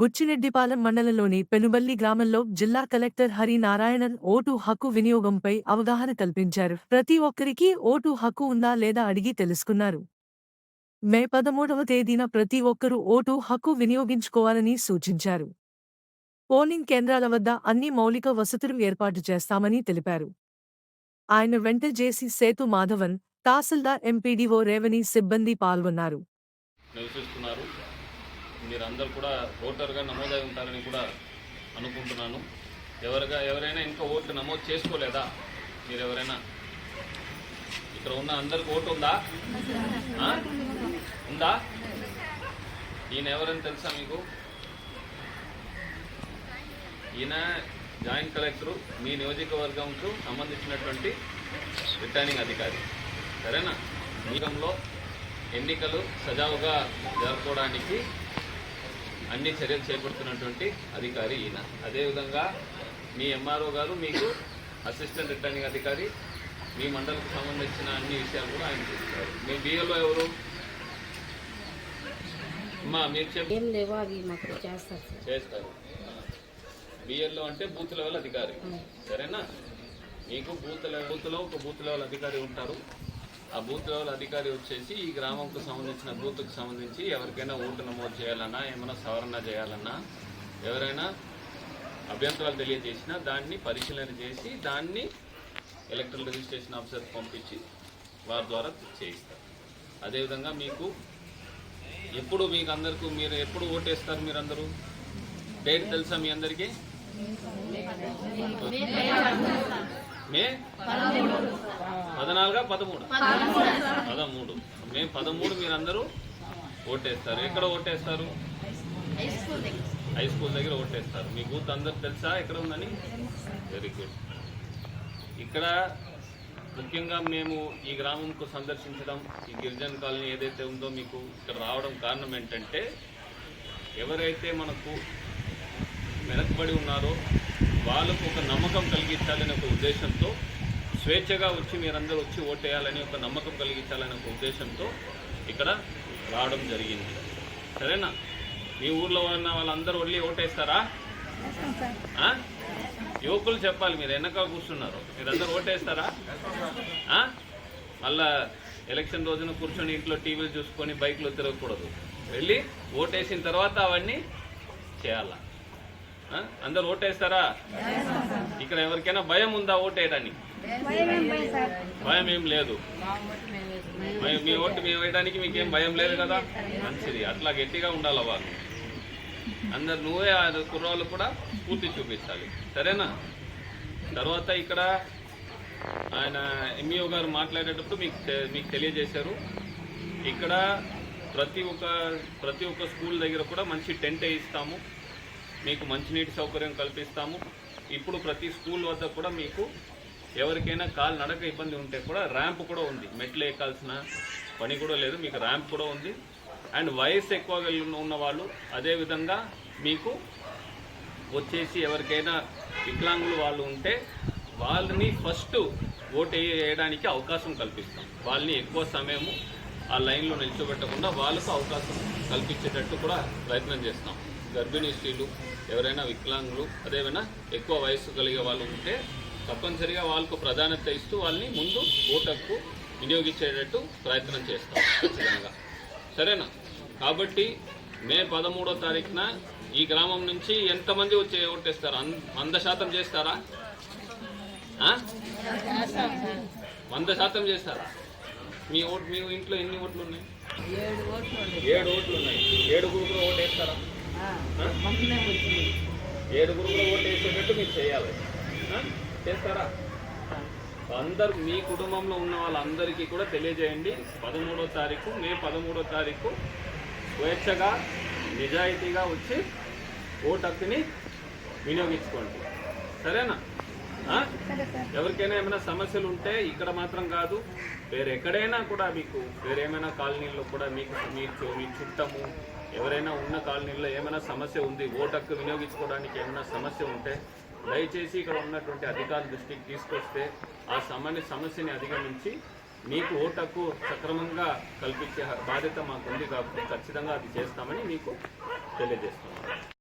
బుచ్చిరెడ్డిపాలెం మండలంలోని పెనుబల్లి గ్రామంలో జిల్లా కలెక్టర్ హరినారాయణన్ ఓటు హక్కు వినియోగంపై అవగాహన కల్పించారు. ప్రతి ఒక్కరికి ఓటు హక్కు ఉందా లేదా అడిగి తెలుసుకున్నారు. మే 13వ తేదీన ప్రతి ఒక్కరూ ఓటు హక్కు వినియోగించుకోవాలని సూచించారు. పోలింగ్ కేంద్రాల వద్ద అన్ని మౌలిక వసతులు ఏర్పాటు చేస్తామని తెలిపారు. ఆయన వెంట జేసీ సేతు మాధవన్, తహసీల్దార్ ఎంపీడీఓ రేవణి సిబ్బంది పాల్గొన్నారు. నివసిస్తున్నారు. మీరందరూ కూడా ఓటర్గా నమోదై ఉంటారని కూడా అనుకుంటున్నాను. ఎవరైనా ఇంకా ఓటు నమోదు చేసుకోలేదా? మీరు ఎవరైనా ఇక్కడ ఉన్న అందరికి ఓటు ఉందా? ఉందా? ఈయన ఎవరైనా తెలుసా మీకు? ఈయన జాయింట్ కలెక్టరు, మీ నియోజకవర్గంకు సంబంధించినటువంటి రిటర్నింగ్ అధికారి. సరేనా? నియోజకంలో ఎన్నికలు సజావుగా జరుపుకోవడానికి అన్ని చర్యలు చేపడుతున్నటువంటి అధికారి ఈయన. అదేవిధంగా మీ ఎంఆర్ఓ గారు మీకు అసిస్టెంట్ రిటర్నింగ్ అధికారి, మీ మండలికి సంబంధించిన అన్ని విషయాలు కూడా ఆయన చూస్తారు. మీ బిఎల్ఓ ఎవరు? అమ్మా మీరు చేస్తారు. బిఎల్ఓ అంటే బూత్ లెవెల్ అధికారి. సరేనా? మీకు బూత్లో ఒక బూత్ లెవెల్ అధికారి ఉంటారు. ఆ బూత్ లెవెల్ అధికారి వచ్చేసి ఈ గ్రామంకు సంబంధించిన బూత్కు సంబంధించి ఎవరికైనా ఓటు నమోదు చేయాలన్నా, ఏమైనా సవరణ చేయాలన్నా, ఎవరైనా అభ్యంతరాలు తెలియజేసినా దాన్ని పరిశీలన చేసి దాన్ని ఎలక్ట్రల్ రిజిస్ట్రేషన్ ఆఫీసర్కి పంపించి వారి ద్వారా చేయిస్తారు. అదేవిధంగా మీకు ఎప్పుడు మీరు ఎప్పుడు ఓటేస్తారు? మీరందరూ డేట్ తెలుసా మీ అందరికీ? మే 14 13 మే 13 మీరందరూ ఓటేస్తారు. ఎక్కడ ఓటేస్తారు? హై స్కూల్ దగ్గర ఓటేస్తారు. మీ బూత్ అందరు తెలుసా ఎక్కడ ఉందని? Very good. ఇక్కడ ముఖ్యంగా మేము ఈ గ్రామంకు సందర్శించడం, ఈ గిరిజన కాలనీ ఏదైతే ఉందో మీకు ఇక్కడ రావడం కారణం ఏంటంటే, ఎవరైతే మనకు వెనకబడి ఉన్నారో వాళ్ళకు ఒక నమ్మకం కలిగించాలనే ఒక ఉద్దేశంతో, స్వేచ్ఛగా వచ్చి మీరందరూ వచ్చి ఓటేయాలని ఒక నమ్మకం కలిగించాలనే ఒక ఉద్దేశంతో ఇక్కడ రావడం జరిగింది. సరేనా? మీ ఊర్లో ఉన్న వాళ్ళందరూ వెళ్ళి ఓటేస్తారా? యువకులు చెప్పాలి. మీరు వెనక కూర్చున్నారు, మీరందరూ ఓటేస్తారా? మళ్ళా ఎలక్షన్ రోజున కూర్చొని ఇంట్లో టీవీలు చూసుకొని బైక్లో తిరగకూడదు. వెళ్ళి ఓటేసిన తర్వాత అవన్నీ చేయాలా? అందరు ఓటేస్తారా? ఇక్కడ ఎవరికైనా భయం ఉందా ఓటేయడానికి? భయం ఏం లేదు. మీ ఓటు మేము వేయడానికి మీకేం భయం లేదు కదా? మంచిది. అట్లా గట్టిగా ఉండాలి వాళ్ళు అందరు. నువ్వే కుర్రాళ్ళు కూడా పూర్తి చూపించాలి. సరేనా? తర్వాత ఇక్కడ ఆయన ఎంఈఓ గారు మాట్లాడేటప్పుడు మీకు తెలియజేశారు. ఇక్కడ ప్రతి ఒక్క స్కూల్ దగ్గర కూడా మంచి టెంట్ వేయిస్తాము, మీకు మంచినీటి సౌకర్యం కల్పిస్తాము. ఇప్పుడు ప్రతి స్కూల్ వద్ద కూడా మీకు ఎవరికైనా కాలు నడక ఇబ్బంది ఉంటే కూడా ర్యాంప్ కూడా ఉంది. మెట్లు ఎక్కాల్సిన పని కూడా లేదు, మీకు ర్యాంప్ కూడా ఉంది. అండ్ వయసు ఎక్కువగా ఉన్న వాళ్ళు, అదేవిధంగా మీకు వచ్చేసి ఎవరికైనా వికలాంగులు వాళ్ళు ఉంటే వాళ్ళని ఫస్ట్ ఓటు వేయడానికి అవకాశం కల్పిస్తాం. వాళ్ళని ఎక్కువ సమయము ఆ లైన్లో నిల్చోబెట్టకుండా వాళ్ళకు అవకాశం కల్పించేటట్టు కూడా ప్రయత్నం చేస్తాం. గర్భిణీ స్త్రీలు, ఎవరైనా వికలాంగులు, అదేమైనా ఎక్కువ వయస్సు కలిగే వాళ్ళు ఉంటే తప్పనిసరిగా వాళ్ళకు ప్రాధాన్యత ఇస్తూ వాళ్ళని ముందు ఓటుకు వినియోగించేటట్టు ప్రయత్నం చేస్తాం ఖచ్చితంగా. సరేనా? కాబట్టి మే 13వ తారీఖున ఈ గ్రామం నుంచి ఎంతమంది వచ్చి ఓటేస్తారు? 100% చేస్తారా? 100% చేస్తారా? మీ ఇంట్లో ఎన్ని ఓట్లు ఉన్నాయి? 7 ఓట్లు ఉన్నాయి. 7 గ్రూపులో ఓటు వేస్తారా? 7 గ్రూపులో ఓటు వేసేటట్టు మీరు చేయాలి. చేస్తారా? అందరు మీ కుటుంబంలో ఉన్న వాళ్ళందరికీ కూడా తెలియజేయండి. మే 13వ తారీఖు స్వేచ్ఛగా నిజాయితీగా వచ్చి ఓటు హక్కుని వినియోగించుకోండి. సరేనా? ఎవరికైనా ఏమైనా సమస్యలు ఉంటే ఇక్కడ మాత్రం కాదు, వేరెక్కడైనా కూడా మీకు వేరేమైనా కాలనీల్లో కూడా మీ చుట్టము ఎవరైనా ఉన్న కాలనీల్లో ఏమైనా సమస్య ఉంది, ఓటు హక్కు వినియోగించుకోవడానికి ఏమైనా సమస్య ఉంటే దయచేసి ఇక్కడ ఉన్నటువంటి అధికారుల దృష్టికి తీసుకొస్తే ఆ సమస్యని అధిగమించి మీకు ఓటు హక్కు సక్రమంగా కల్పించే బాధ్యత మాకుంది. కాబట్టి ఖచ్చితంగా అది చేస్తామని మీకు తెలియజేస్తున్నాను.